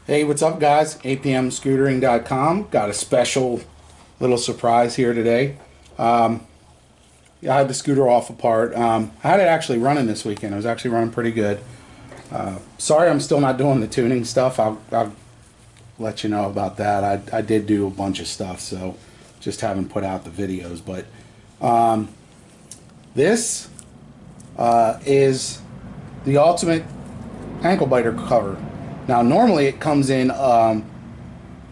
Hey, what's up guys? APMscootering.com. Got a special little surprise here today. I had the scooter off apart. I had it actually running this weekend. It was actually running pretty good. Sorry I'm still not doing the tuning stuff. I'll let you know about that. I did do a bunch of stuff, so just haven't put out the videos. But this is the ultimate ankle biter cover. Now normally it comes in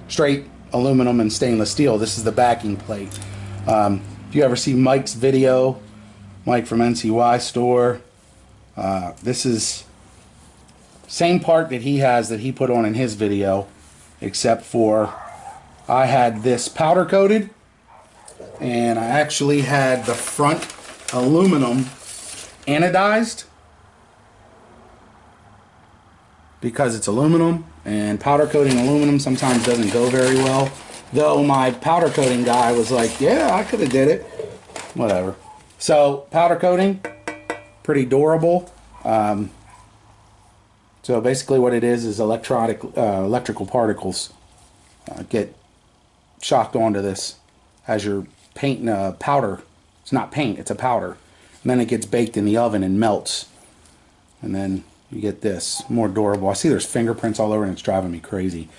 straight aluminum and stainless steel. This is the backing plate. If you ever see Mike's video, Mike from NCY store, this is same part that he has that he put on in his video, except for I had this powder coated and I actually had the front aluminum anodized, because it's aluminum, and powder coating aluminum sometimes doesn't go very well. Though my powder coating guy was like, yeah, I could have did it. Whatever. So powder coating, pretty durable. So basically what it is electrical particles get shocked onto this as you're painting a powder. It's not paint, it's a powder. And then it gets baked in the oven and melts. And then you get this more durable. I see there's fingerprints all over and it's driving me crazy.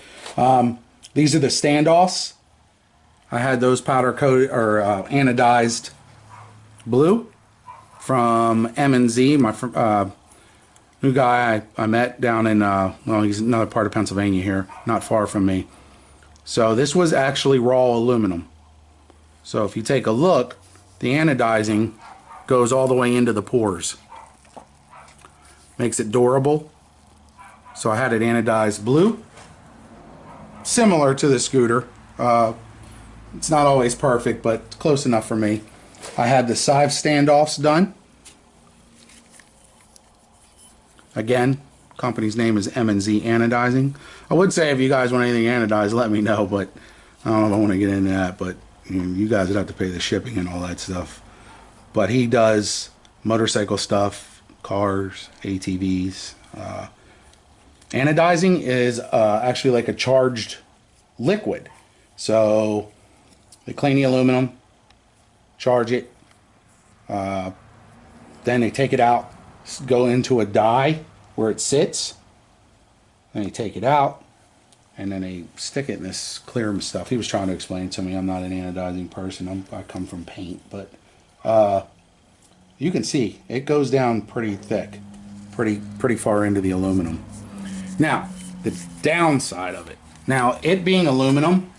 These are the standoffs. I had those powder coated or anodized blue from M&Z. My new guy I met down in well, he's another part of Pennsylvania here, not far from me. So this was actually raw aluminum. So if you take a look, the anodizing goes all the way into the pores. Makes it durable. So I had it anodized blue, similar to the scooter. It's not always perfect, but close enough for me. I had the side standoffs done. Again, company's name is M&Z Anodizing. I would say if you guys want anything anodized, let me know, but I don't know if I want to get into that, but you guys would have to pay the shipping and all that stuff. But he does motorcycle stuff, cars, ATVs. Anodizing is actually like a charged liquid. So they clean the aluminum, charge it, then they take it out, go into a dye where it sits, then they take it out, and then they stick it in this clear stuff. He was trying to explain to me. I'm not an anodizing person. I come from paint, but you can see it goes down pretty thick, pretty far into the aluminum. Now, the downside of it. Now, it being aluminum,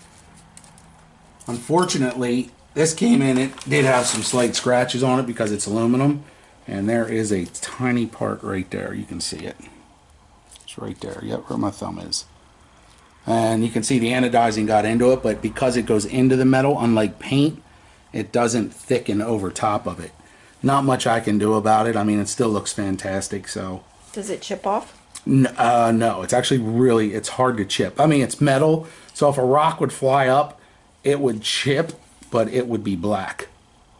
unfortunately, this came in, it did have some slight scratches on it because it's aluminum, and there is a tiny part right there. You can see it. It's right there. Yep, where my thumb is. And you can see the anodizing got into it, but because it goes into the metal, unlike paint, it doesn't thicken over top of it. Not much I can do about it. I mean, it still looks fantastic. So does it chip off? No, it's actually really, it's hard to chip. I mean, it's metal, so if a rock would fly up, it would chip, but it would be black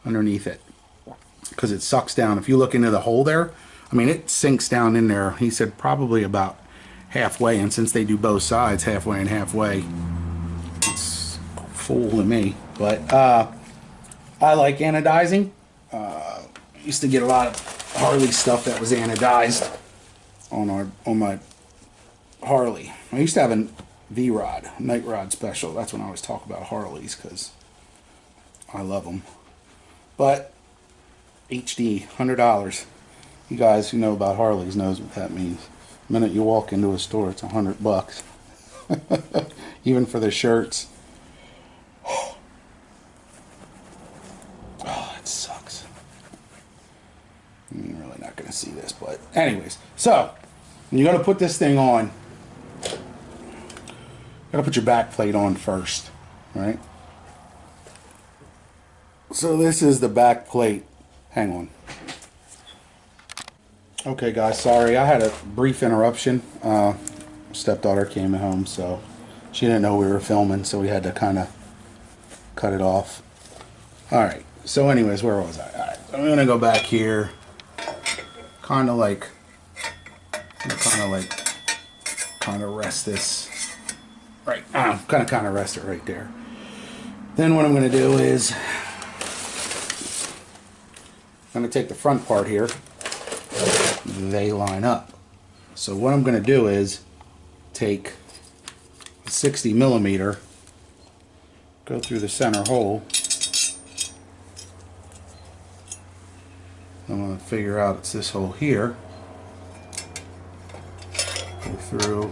underneath it because it sucks down. If you look into the hole there, I mean, it sinks down in there. He said probably about halfway, and since they do both sides, halfway and halfway, it's full to me. But I like anodizing. Used to get a lot of Harley stuff that was anodized on my Harley. I used to have a V-Rod, Night Rod Special. That's when I always talk about Harleys because I love them. But HD, $100. You guys who know about Harleys knows what that means. The minute you walk into a store, it's $100. Even for the shirts. Oh, it sucks. You're really not going to see this, but anyways. So, when you're going to put this thing on, you got to put your back plate on first, right? So this is the back plate. Hang on. Okay guys, sorry, I had a brief interruption. Stepdaughter came home, so she didn't know we were filming, so we had to kind of cut it off. Alright, so anyways, where was I? Alright, I'm going to go back here. Kind of rest this Right, I'm gonna kind of rest it right there. Then what I'm gonna do is I'm gonna take the front part here. They line up. So what I'm gonna do is take a 60 millimeter, go through the center hole. I'm gonna figure out it's this hole here. Go through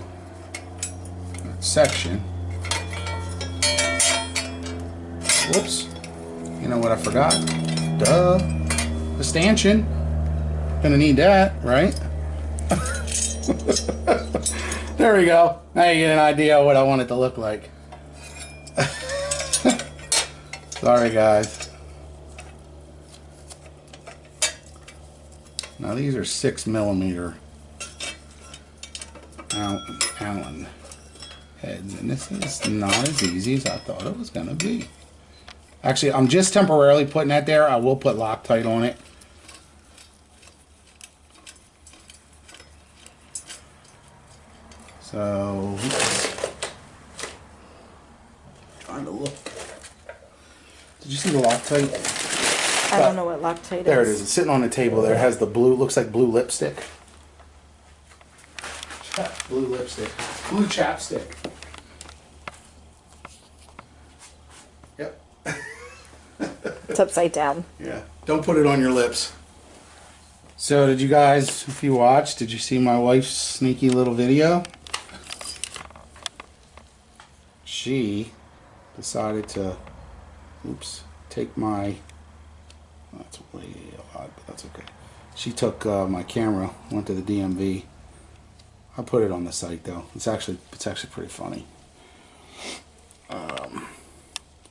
that section. Whoops. You know what I forgot? Duh. The stanchion. Gonna need that, right? There we go. Now you get an idea of what I want it to look like. Sorry, guys. Now these are 6 millimeter Allen heads, and this is not as easy as I thought it was gonna be. Actually, I'm just temporarily putting that there. I will put Loctite on it. So, trying to look. Did you see the Loctite? I don't know what Loctite is. There it is. It's sitting on the table there. It has the blue, looks like blue lipstick. Blue lipstick. Blue chapstick. Yep. It's upside down. Yeah. Don't put it on your lips. So did you guys, if you watched, did you see my wife's sneaky little video? She decided to, oops, take my, that's way odd, but that's okay. She took my camera, went to the DMV. I put it on the site though. It's actually pretty funny.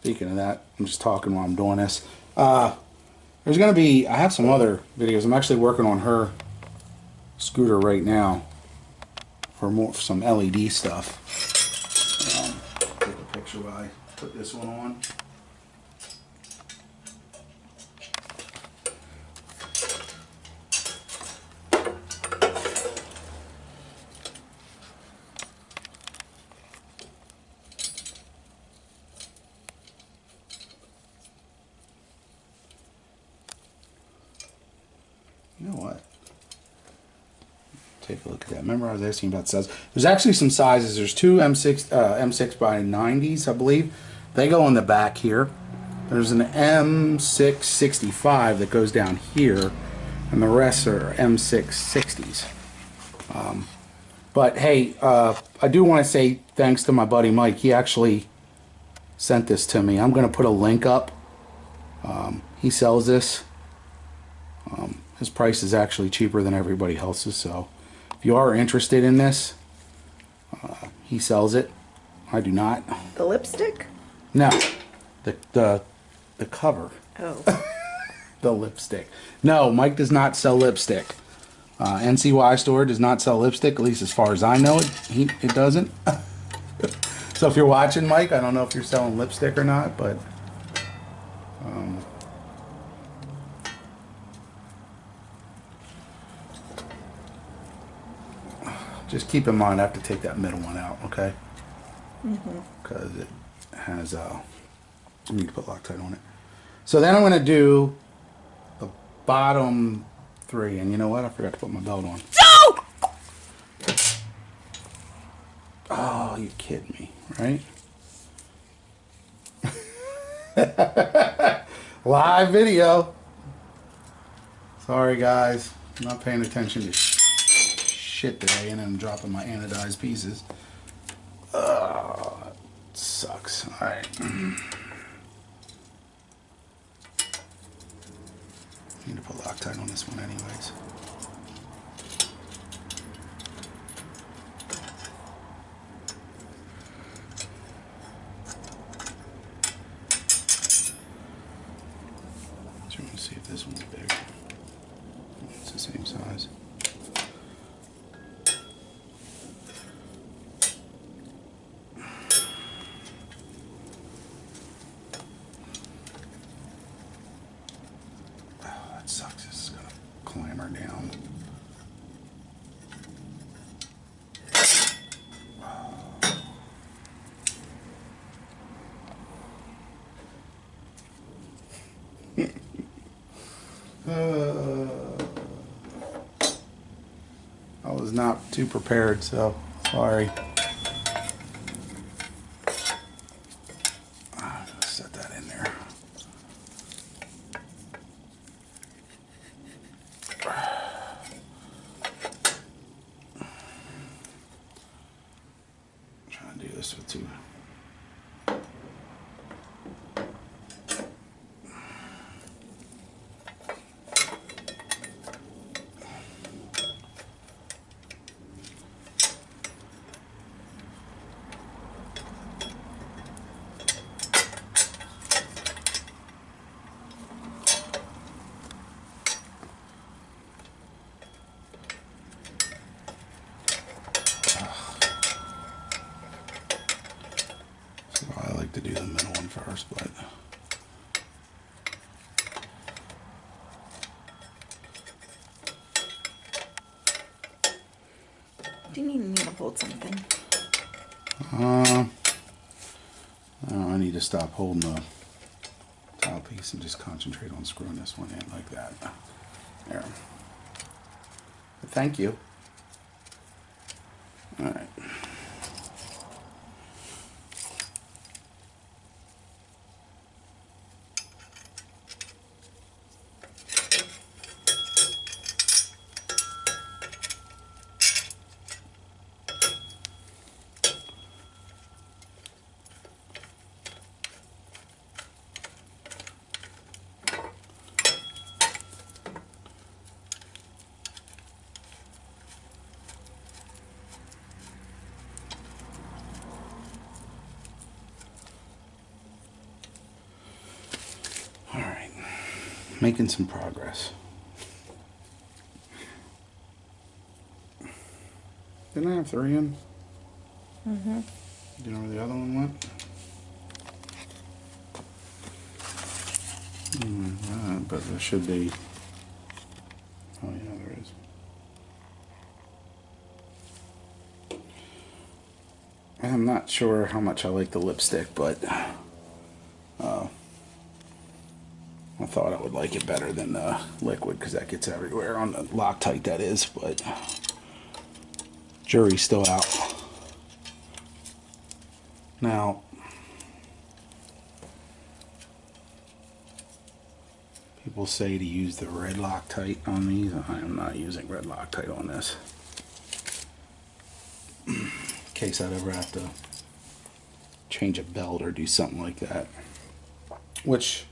Speaking of that, I'm just talking while I'm doing this. There's gonna be, I have some other videos. I'm actually working on her scooter right now for some LED stuff. Take a picture while I put this one on. You know what? Take a look at that. Remember I was asking about size. There's actually some sizes. There's two M6 by 90s, I believe. They go on the back here. There's an M665 that goes down here, and the rest are M660s. But hey, I do want to say thanks to my buddy Mike. He actually sent this to me. I'm going to put a link up. He sells this. His price is actually cheaper than everybody else's, so if you are interested in this, he sells it. I do not. The lipstick? No, the cover. Oh. The lipstick. No, Mike does not sell lipstick. NCY store does not sell lipstick, at least as far as I know it. It doesn't. So if you're watching, Mike, I don't know if you're selling lipstick or not, but just keep in mind I have to take that middle one out, okay? Because it has I need to put Loctite on it. So then I'm going to do the bottom three, and you know what? I forgot to put my belt on. No! Oh, you kidding me, right? Live video. Sorry, guys. I'm not paying attention to shit today, and I'm dropping my anodized pieces. It sucks. All right. Need to put Loctite on this one anyways. So we're gonna see if this one's big. It's the same size. Sucks, this is gonna clamber down. I was not too prepared, so sorry. Set that in there. Trying to do this with two. So I like to do the middle one first, but Do you need me to hold something? oh, I need to stop holding the tile piece and just concentrate on screwing this one in like that. There. But thank you. All right. All right. Making some progress. Didn't I have 3 in? Mm-hmm. Do you know where the other one went? But there should be. Oh yeah, there is. I'm not sure how much I like the lipstick, but I thought I would like it better than the liquid because that gets everywhere on the Loctite, that is, but jury's still out. Now, people say to use the red Loctite on these. I am not using red Loctite on this. In case I'd ever have to change a belt or do something like that. Which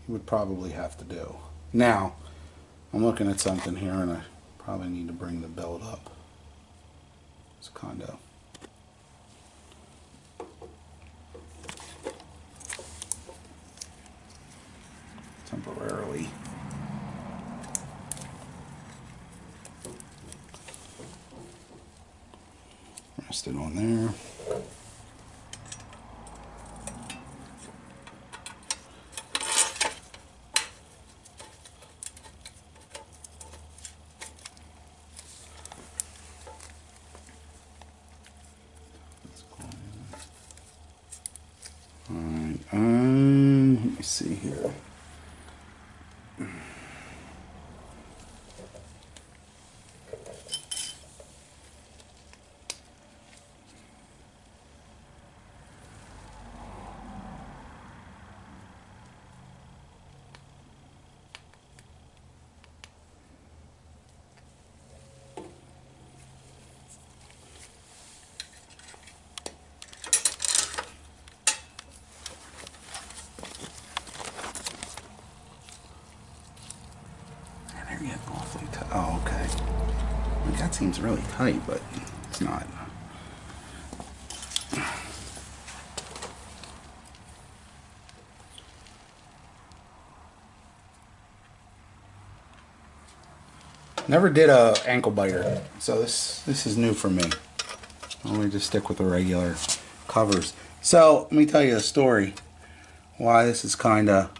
you would probably have to do. Now, I'm looking at something here and I probably need to bring the belt up. It's kind of... temporarily. Rest it on there. Alright, let me see here. They're getting awfully tight. Oh, okay. Like, that seems really tight, but it's not. Never did a ankle biter, so this is new for me. Let me just stick with the regular covers. So let me tell you a story why this is kind of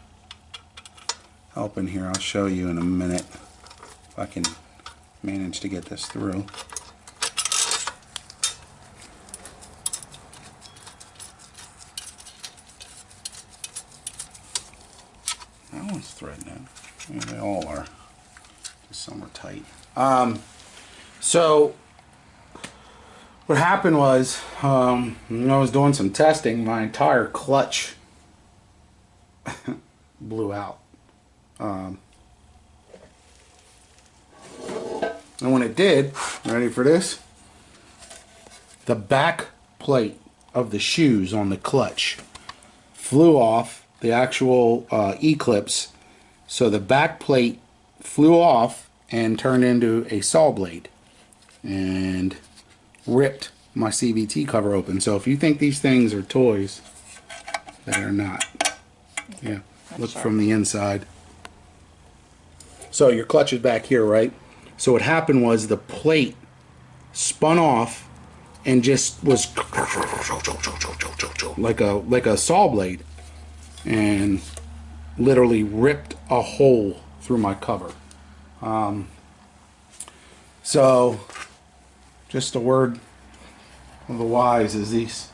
helping here. I'll show you in a minute if I can manage to get this through. It's thread now. Yeah, they all are. Some are tight. So what happened was, when I was doing some testing, my entire clutch blew out. And when it did, ready for this? The back plate of the shoes on the clutch flew off, the actual E-clips. So the back plate flew off and turned into a saw blade and ripped my CVT cover open. So if you think these things are toys, they are not. Yeah, look from the inside. So your clutch is back here, right? So what happened was the plate spun off and just was like a saw blade and literally ripped a hole through my cover. So just a word of the wise is these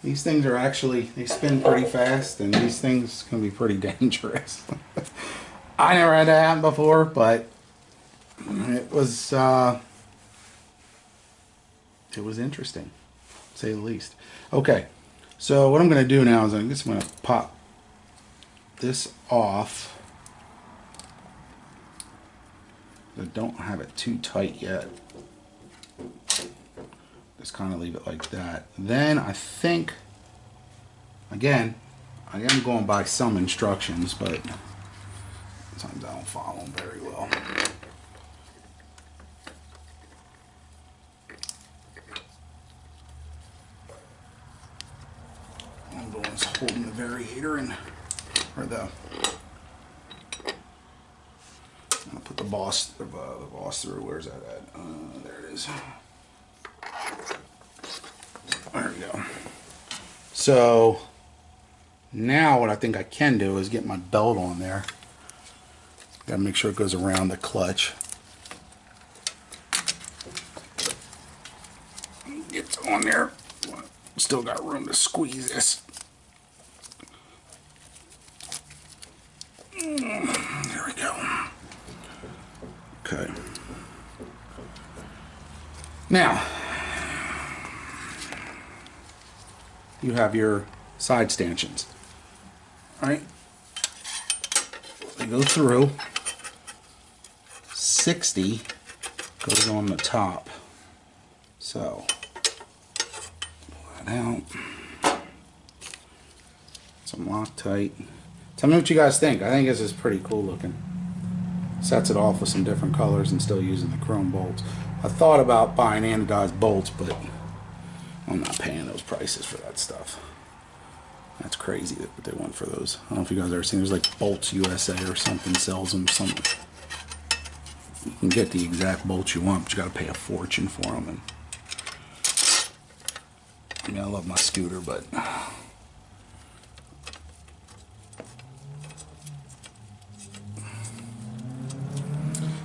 things are actually, they spin pretty fast, and these things can be pretty dangerous. I never had that happen before, but it was interesting, to say the least. Okay, so what I'm going to do now is I'm just going to pop this off. I don't have it too tight yet. Just kind of leave it like that. Then I think, again, I am going by some instructions, but sometimes I don't follow them very well. All I'm doing is holding the variator in, or the, I'll put the boss through. Where's that at? There it is. There we go. So now what I think I can do is get my belt on there. Gotta make sure it goes around the clutch. It's on there. Still got room to squeeze this. There we go. Okay. Now, you have your side stanchions. All right. They go through. 60 goes on the top. So, pull that out. Some Loctite. Tell me what you guys think. I think this is pretty cool looking. Sets it off with some different colors and still using the chrome bolts. I thought about buying anodized bolts, but I'm not paying those prices for that stuff. That's crazy what they want for those. I don't know if you guys ever seen, there's like Bolts USA or something sells them. You can get the exact bolts you want, but you got to pay a fortune for them. And I mean, I love my scooter, but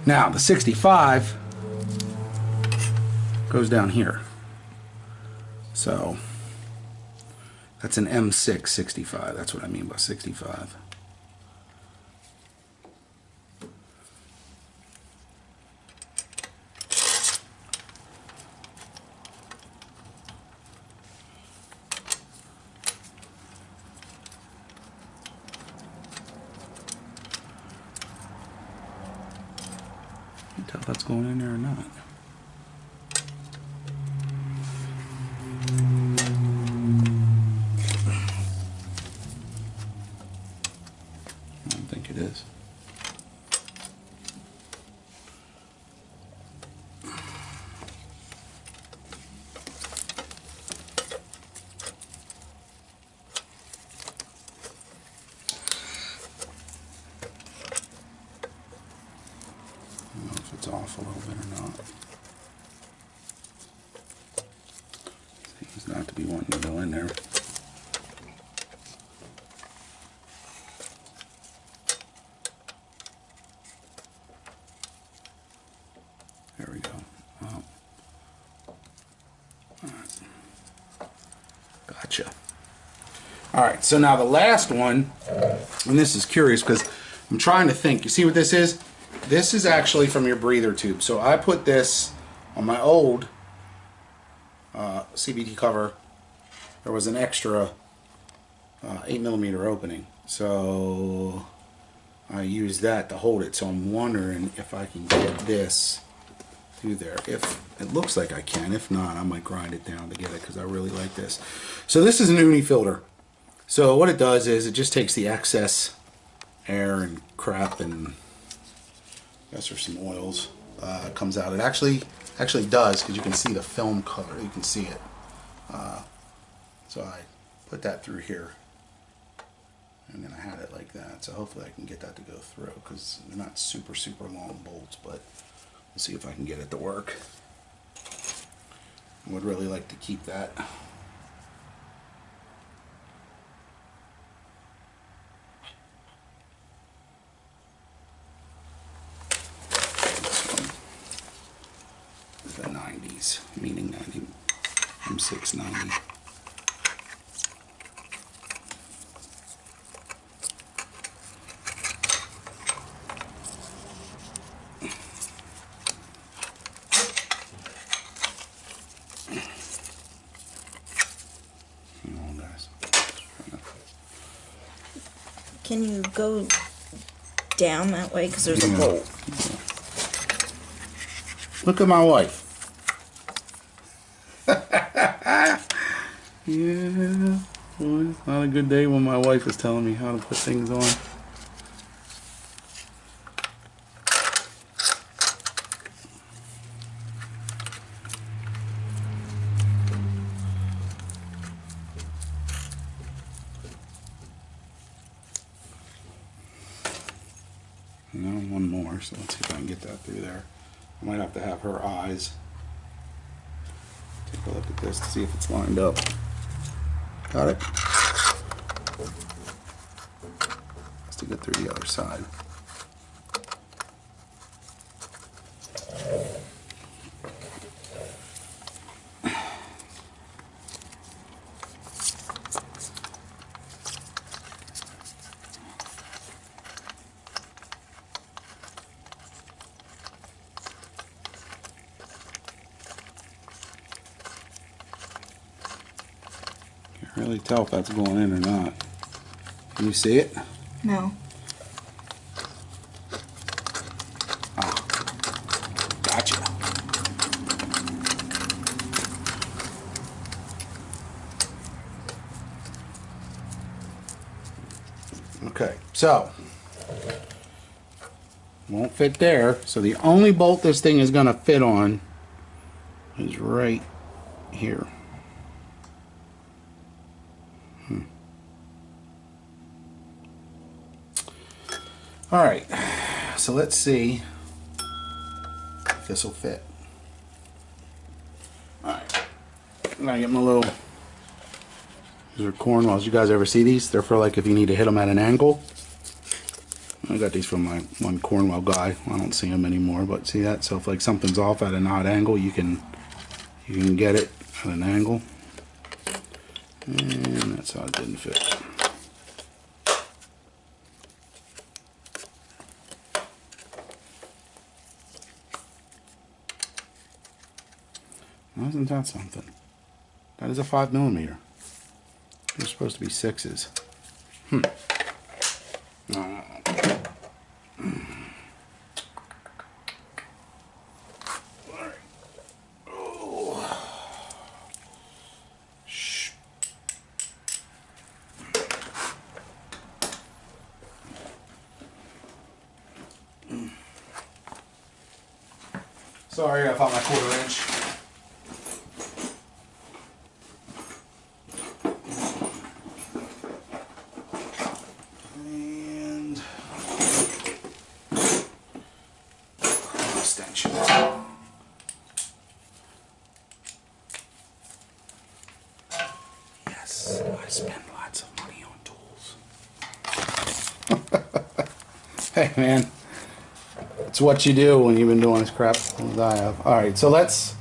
now the 65 goes down here. So that's an M6 65. That's what I mean by 65. You can tell if that's going in there or not. I don't think it is. I don't know if it's off a little bit or not. Seems not to be wanting to go in there. There we go. Oh. All right. Gotcha. All right, so now the last one, and this is curious because I'm trying to think. You see what this is? This is actually from your breather tube. So I put this on my old CVT cover. There was an extra 8mm opening. So I used that to hold it. So I'm wondering if I can get this through there. If it looks like I can. If not, I might grind it down to get it because I really like this. So this is an uni filter. So what it does is it just takes the excess air and crap and I guess there's some oils comes out. It actually does because you can see the film color. You can see it. So I put that through here and then I had it like that. So hopefully I can get that to go through because they're not super long bolts, but we'll see if I can get it to work. I would really like to keep that. The 90s, meaning 90, M690. Can you go down that way? Because there's a bolt. Look at my wife. Yeah, boy, it's not a good day when my wife is telling me how to put things on. No, one more, so let's see if I can get that through there. I might have to have her eyes. Take a look at this to see if it's lined up. Got it? Let's to get through the other side. Can't really tell if that's going in or not. Can you see it? No. Ah, gotcha. Okay, so won't fit there. So the only bolt this thing is going to fit on is right here. All right, so let's see if this will fit. All right, I'm gonna get my little, these are cornwalls. You guys ever see these? They're for like if you need to hit them at an angle. I got these from my one Cornwall guy. I don't see them anymore, but see that? So if like something's off at an odd angle, you can get it at an angle. And that's how it didn't fit. Isn't that something? That is a 5mm. They're supposed to be 6s. Sorry, I found my 1/4 inch. And extension. Yes, I spend lots of money on tools. Hey, man. It's what you do when you've been doing this crap as I have. Alright, so let's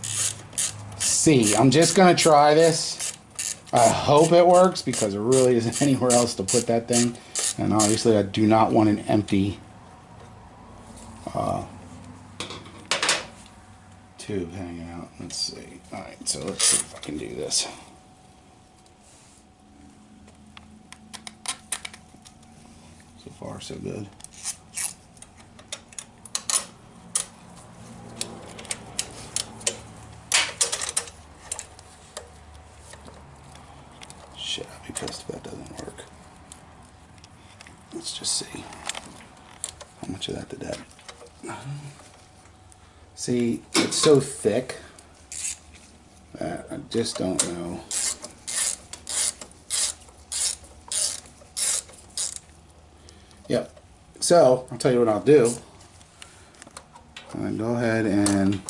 see. I'm just going to try this. I hope it works because there really isn't anywhere else to put that thing. And obviously I do not want an empty tube hanging out. Let's see. Alright, so let's see if I can do this. So far, so good. Shit, I'd be pissed if that doesn't work. Let's just see. How much of that did that? See, it's so thick that I just don't know. Yep. So, I'll tell you what I'll do. I'll go ahead and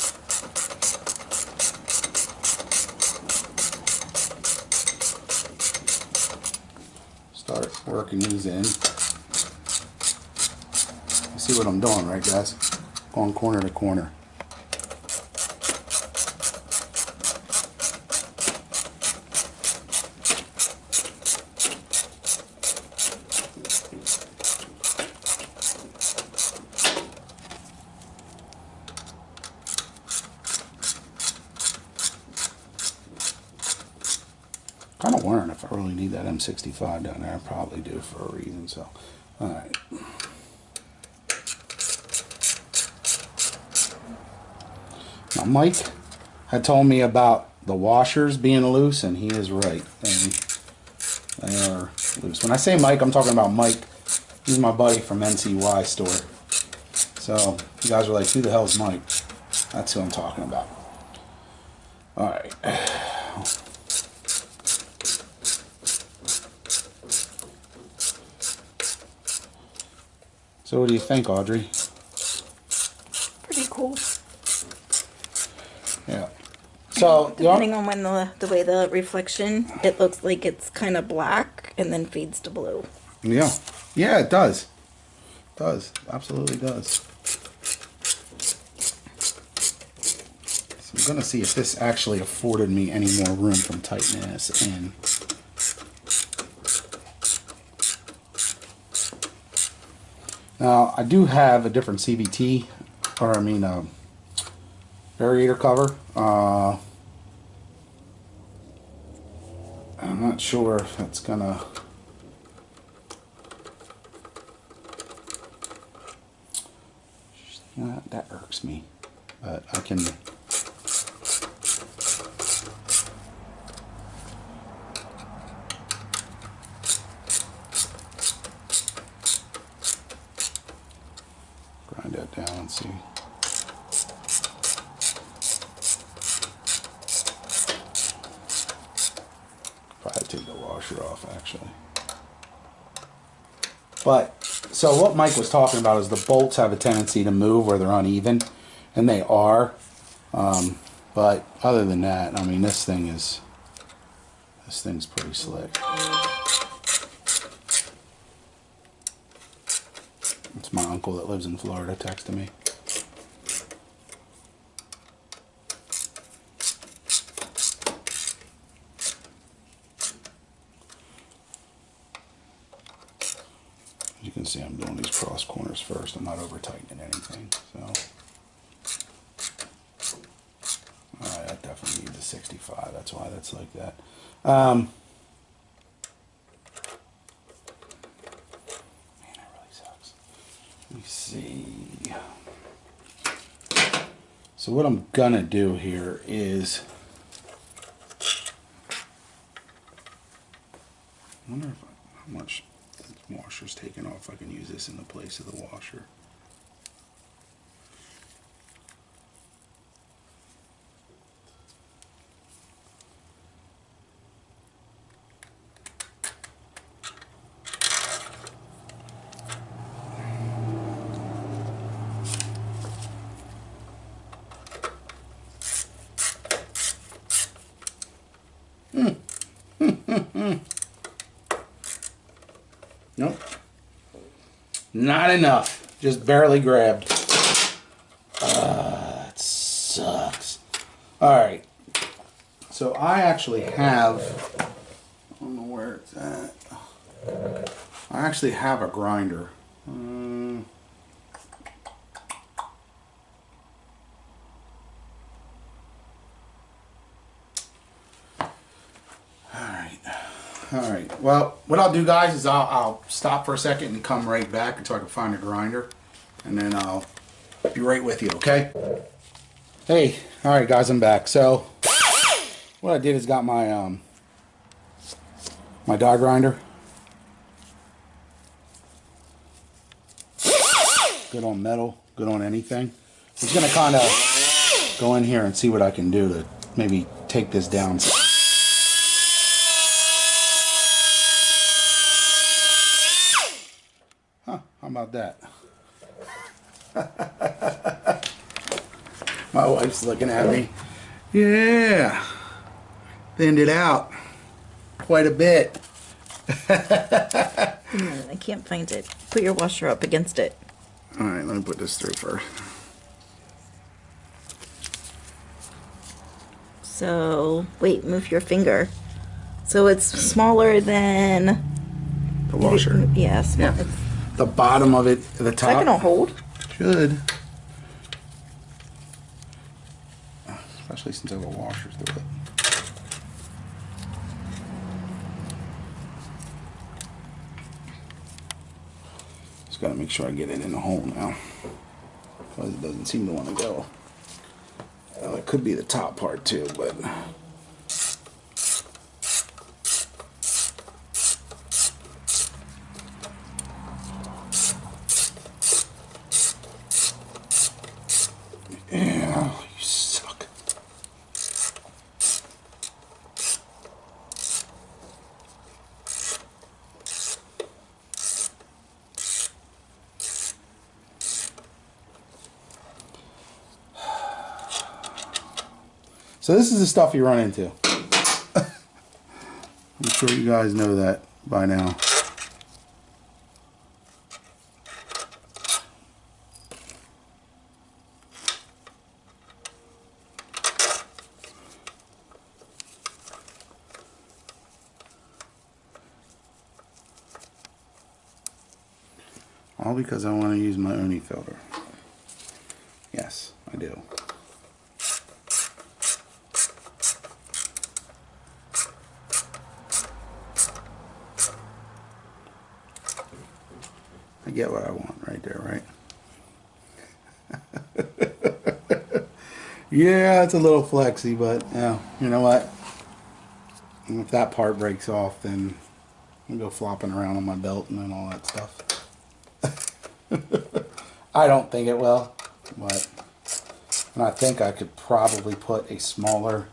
start working these in. You see what I'm doing, right, guys? Going corner to corner. Kind of wondering if I really need that M65 down there. I probably do for a reason. So, all right. Now, Mike had told me about the washers being loose, and he is right. They are loose. When I say Mike, I'm talking about Mike. He's my buddy from NCY store. So, you guys are like, who the hell is Mike? That's who I'm talking about. All right. So what do you think, Audrey? Pretty cool. Yeah. So Depending on when the way the reflection, it looks like it's kind of black and then fades to blue. Yeah. Yeah, it does. It does. Absolutely does. So I'm gonna see if this actually afforded me any more room from tightening this in. Now, I do have a different CVT, or I mean, variator cover. I'm not sure if it's gonna. That irks me, but I can. Grind that down and see. Probably take the washer off actually. But, so what Mike was talking about is the bolts have a tendency to move where they're uneven, and they are. But other than that, I mean, this thing's pretty slick. It's my uncle that lives in Florida texting me. As you can see, I'm doing these cross corners first. I'm not over tightening anything. So, alright, that definitely needs a 65. That's why that's like that. Man, that really sucks. Let me see. So what I'm gonna do here is, I wonder if how much the washer's taken off. I can use this in the place of the washer. Nope. Not enough. Just barely grabbed. That sucks. Alright. So I actually have, I don't know where it's at. I actually have a grinder. Alright, well, what I'll do, guys, is I'll stop for a second and come right back until I can find a grinder. And then I'll be right with you, okay? Hey, alright guys, I'm back. So, what I did is got my, my die grinder. Good on metal, good on anything. I'm just going to kind of go in here and see what I can do to maybe take this down. Huh, how about that? My wife's looking at me. Yeah, thinned it out quite a bit. I can't find it. Put your washer up against it. Alright, let me put this through first. So, wait, move your finger. So it's smaller than The washer. Yeah, small. Yeah. The bottom of it, the top. Is that gonna hold? Should. Especially since I have a washer through it. Just gotta make sure I get it in the hole now. Because it doesn't seem to want to go. Well, it could be the top part too, but... Yeah, you suck. So this is the stuff you run into. I'm sure you guys know that by now. All because I want to use my Oni filter. Yes, I do. I get what I want right there, right? Yeah, it's a little flexy, but yeah, you know what? If that part breaks off, then I'll go flopping around on my belt and then all that stuff. I don't think it will, but and I think I could probably put a smaller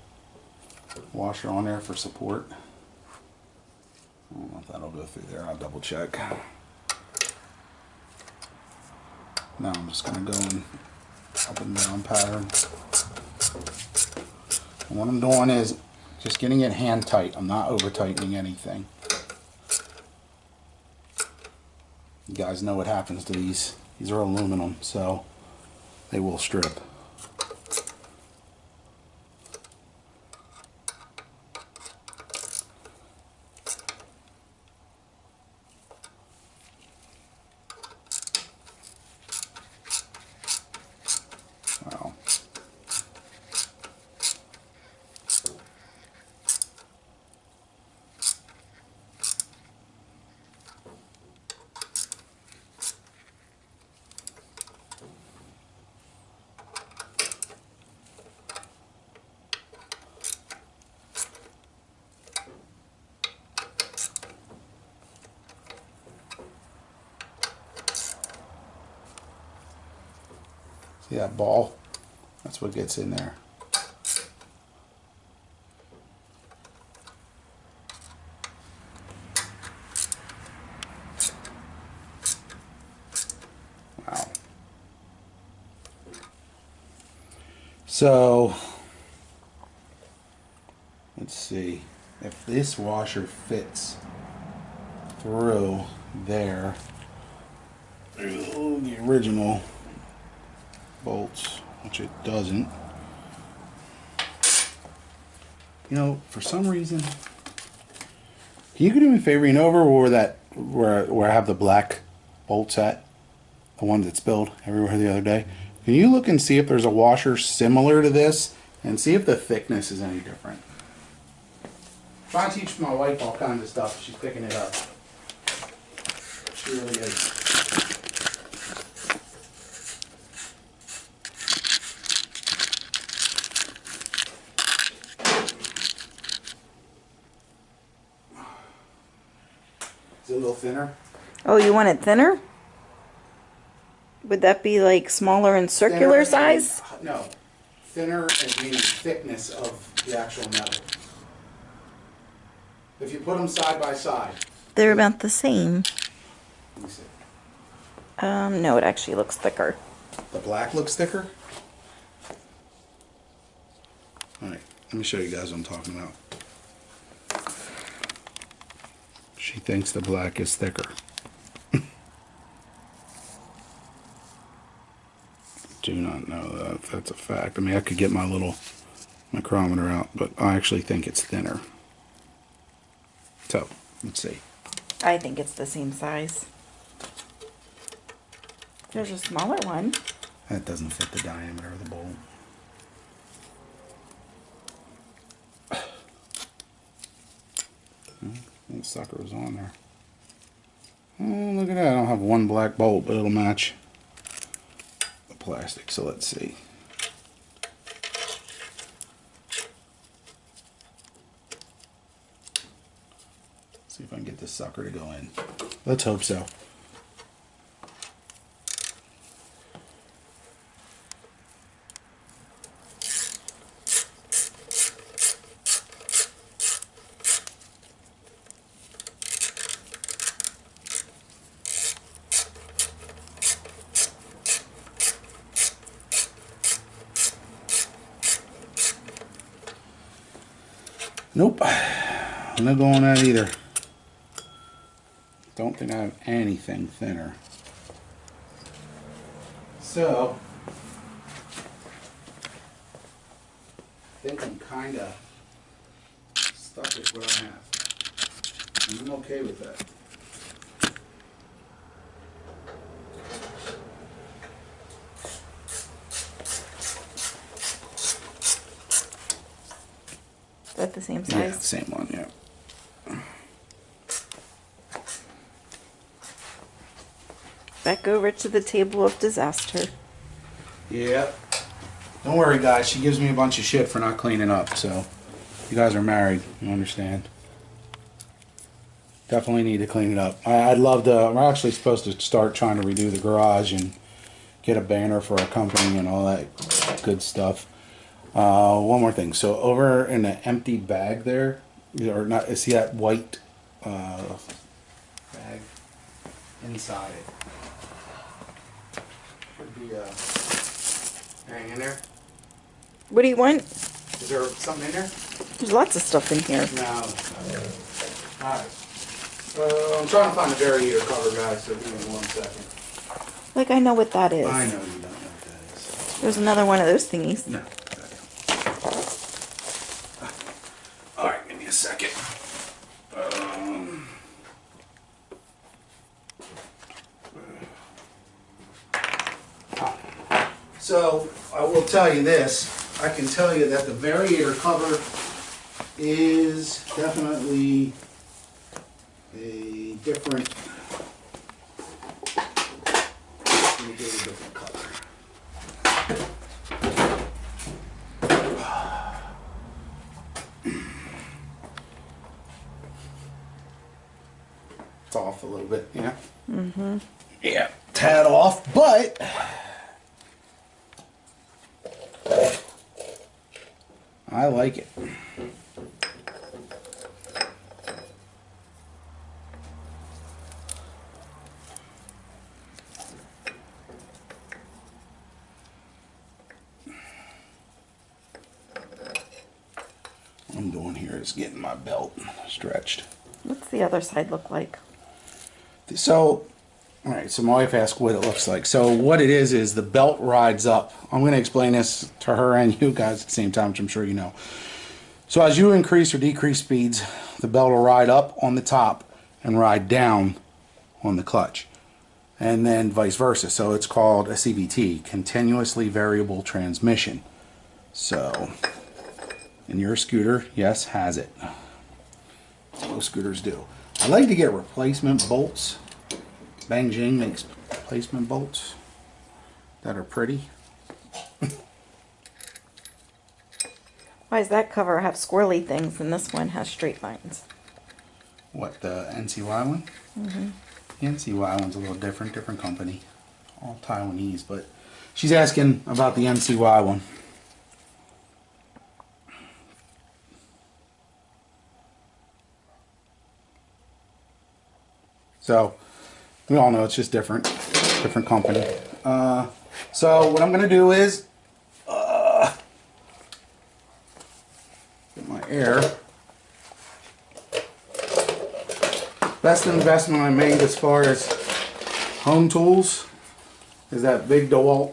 washer on there for support. I don't know if that'll go through there. I'll double check. Now I'm just going to go in up and down pattern. And what I'm doing is just getting it hand tight. I'm not over tightening anything. You guys know what happens to these. These are aluminum, so they will strip. Wow. See that ball? That's what gets in there. Wow. So, let's see. If this washer fits through there, the original bolts, which it doesn't. You know, for some reason, can you do me a favor? You know over where that where I have the black bolts at, the one that spilled everywhere the other day. Can you look and see if there's a washer similar to this, and see if the thickness is any different? Try to teach my wife all kinds of stuff. She's picking it up. She really is. Is it a little thinner? Oh, you want it thinner? Would that be like smaller and circular size? No. Thinner as meaning thickness of the actual metal. If you put them side by side. They're about the same. Let me see. No, it actually looks thicker. The black looks thicker? Alright, let me show you guys what I'm talking about. She thinks the black is thicker. Do not know that if that's a fact. I mean, I could get my little micrometer out, but I actually think it's thinner. So, let's see. I think it's the same size. There's a smaller one. That doesn't fit the diameter of the bowl. That sucker was on there. Oh, look at that. I don't have one black bolt, but it'll match the plastic. So let's see. See if I can get this sucker to go in. Let's hope so. Nope. I'm not going that either. Don't think I have anything thinner. So, I think I'm kind of stuck with what I have. And I'm okay with that. Is that the same size? Yeah, same one, yeah. Back over to the table of disaster. Yeah. Don't worry, guys. She gives me a bunch of shit for not cleaning up, so you guys are married. You understand. Definitely need to clean it up. I'd love to. We're actually supposed to start trying to redo the garage and get a banner for our company and all that good stuff. One more thing. So over in the empty bag there, or not? See that white bag inside it? Should be hang in there. What do you want? Is there something in there? There's lots of stuff in here. No. Alright. I'm trying to find the variator cover, guys, so give me 1 second. Like, I know what that is. I know you don't know what that is. There's another one of those thingies. No. Alright, give me a second. So, I will tell you this. I can tell you that the variator cover is definitely a different, let me get a different color. It's off a little bit, yeah? Mm-hmm. Yeah, tad off, but I like it. What I'm doing here is getting my belt stretched. What's the other side look like? So, all right, so my wife asked what it looks like. So what it is the belt rides up. I'm going to explain this to her and you guys at the same time, which I'm sure you know. So as you increase or decrease speeds, the belt will ride up on the top and ride down on the clutch, and then vice versa. So it's called a CVT, continuously variable transmission. So, and your scooter, yes, has it. Most scooters do. I like to get replacement bolts. Bang Jing makes replacement bolts that are pretty. Why does that cover have squirrely things and this one has straight lines? What, the NCY one? Mm-hmm. The NCY one's a little different company. All Taiwanese, but she's asking about the NCY one. So, we all know it's just different company. So what I'm going to do is get my air. Best investment I made as far as home tools is that big DeWalt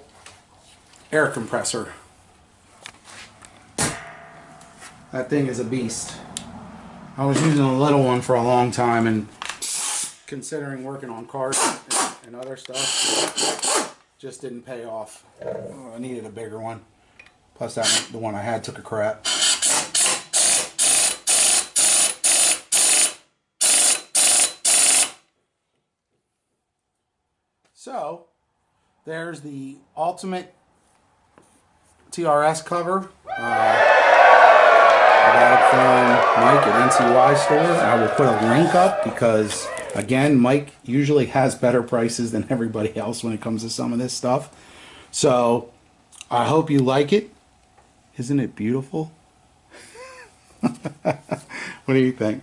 air compressor. That thing is a beast. I was using a little one for a long time, and considering working on cars and other stuff, just didn't pay off. I needed a bigger one. Plus that the one I had took a crap. So there's the ultimate TRS cover. I got it from Mike at NCY store. I will put a link up because, again, Mike usually has better prices than everybody else when it comes to some of this stuff. So I hope you like it. Isn't it beautiful? What do you think?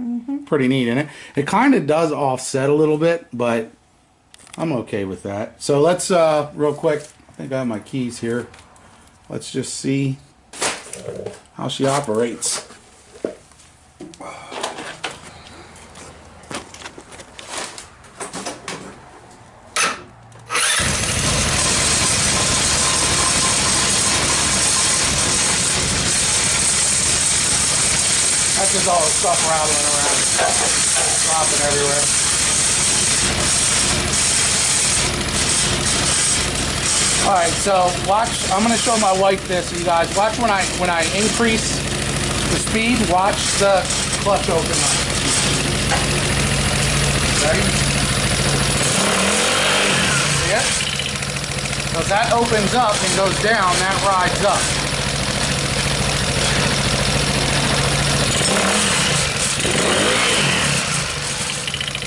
Mm-hmm. Pretty neat, isn't it? It kind of does offset a little bit, but I'm okay with that. So let's, real quick, I think I have my keys here. Let's just see how she operates. That's just all the stuff rattling around, dropping everywhere. All right, so watch. I'm going to show my wife this, you guys. Watch when I increase the speed. Watch the clutch open up. Ready? See it? So as that opens up and goes down, that rides up.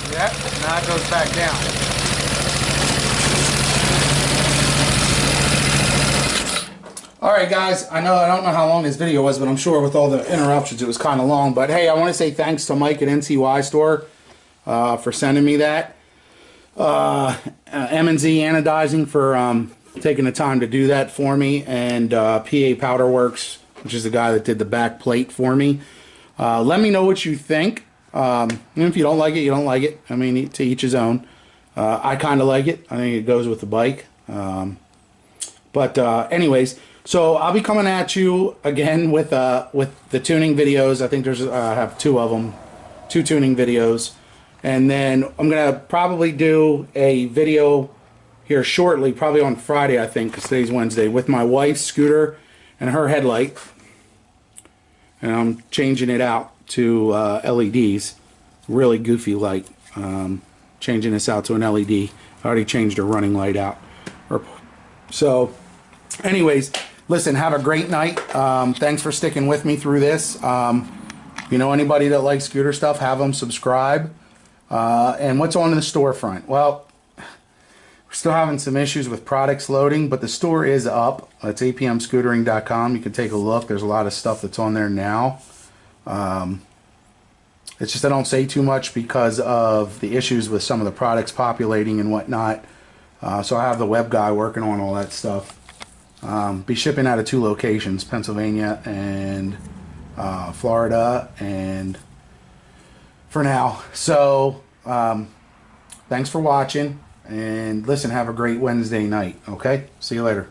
See that? Now it goes back down. Alright guys, I don't know how long this video was, but I'm sure with all the interruptions it was kind of long. But hey, I want to say thanks to Mike at NCY store for sending me that. M&Z Anodizing for taking the time to do that for me. And PA Powder Works, which is the guy that did the back plate for me. Let me know what you think. And if you don't like it, you don't like it. I mean, to each his own. I kind of like it. I think it goes with the bike. Anyways, so I'll be coming at you again with the tuning videos. I think there's I have two of them, 2 tuning videos, and then I'm gonna probably do a video here shortly, probably on Friday, I think, because today's Wednesday, with my wife's scooter and her headlight, and I'm changing it out to LEDs, really goofy light. Changing this out to an LED. I already changed her running light out. So, anyways, listen, have a great night. Thanks for sticking with me through this. You know, anybody that likes scooter stuff, have them subscribe. And what's on in the storefront? Well, we're still having some issues with products loading, but the store is up. It's apmscootering.com. You can take a look. There's a lot of stuff that's on there now. It's just I don't say too much because of the issues with some of the products populating and whatnot. So I have the web guy working on all that stuff. Be shipping out of 2 locations, Pennsylvania and Florida, and for now. So thanks for watching, and listen, have a great Wednesday night. Okay, see you later.